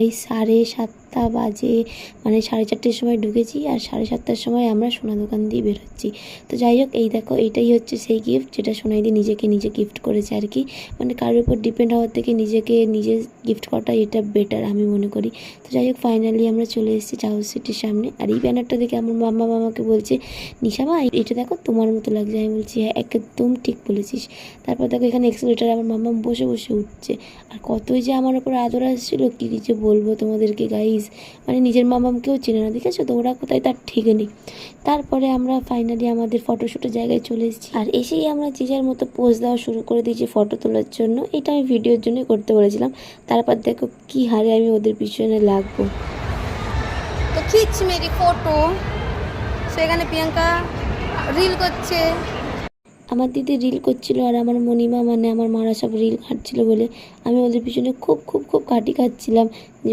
এই 7:30 বাজে, মানে 4:30টার সময় ঢুকেছি আর 7:30টার সময় আমরা সোনা দোকান দিয়ে বেরোচ্ছি। তো যাই হোক, এই দেখো এইটাই হচ্ছে সেই গিফট যেটা সোনাইদি নিজেকে নিজে গিফট করেছে আর কি। মানে কারোর উপর ডিপেন্ড হওয়ার থেকে নিজেকে নিজে গিফট করাটা এটা বেটার আমি মনে করি। তো যাই হোক, ফাইনালি আমরা চলে এসেছি চাউস সিটির সামনে। আর এই ব্যানারটা দেখে আমার মামাকে বলছে, নিশামা এটা দেখো তোমার মতো লাগছে। আমি বলছি হ্যাঁ, একদম ঠিক বলেছিস। তারপর দেখো এখানে এক্সিলেটারে আমার মামা বসে বসে উঠছে। আর কতই যে আমার উপর আদর আসছিল কী যে বলবো তোমাদেরকে গাইজ। মানে নিজের মামাকেও চেনে না, দেখেছো তো ওরা কোথায় তার ঠিক নেই। তারপরে আমরা ফাইনালি আমাদের ফটোশ্যুটের জায়গায় চলে এসেছি। আর এসেই আমরা যে যার মতো পোজ দেওয়া শুরু করে দিয়েছি ফটো তোলার জন্য। এটা আমি ভিডিওর জন্যই করতে বলেছিলাম। তারপর দেখো কি হারে আমি ওদের পিছনে লাগবো। তো খিচ মেরি ফটো। সেখানে প্রিয়াঙ্কা রিল করছে। আমার দিদি রিল করছিল আর আমার মণিমা মানে আমার মারা সব রিল ঘাঁটছিল বলে আমি ওদের পিছনে খুব খুব খুব কাটি খাচ্ছিলাম।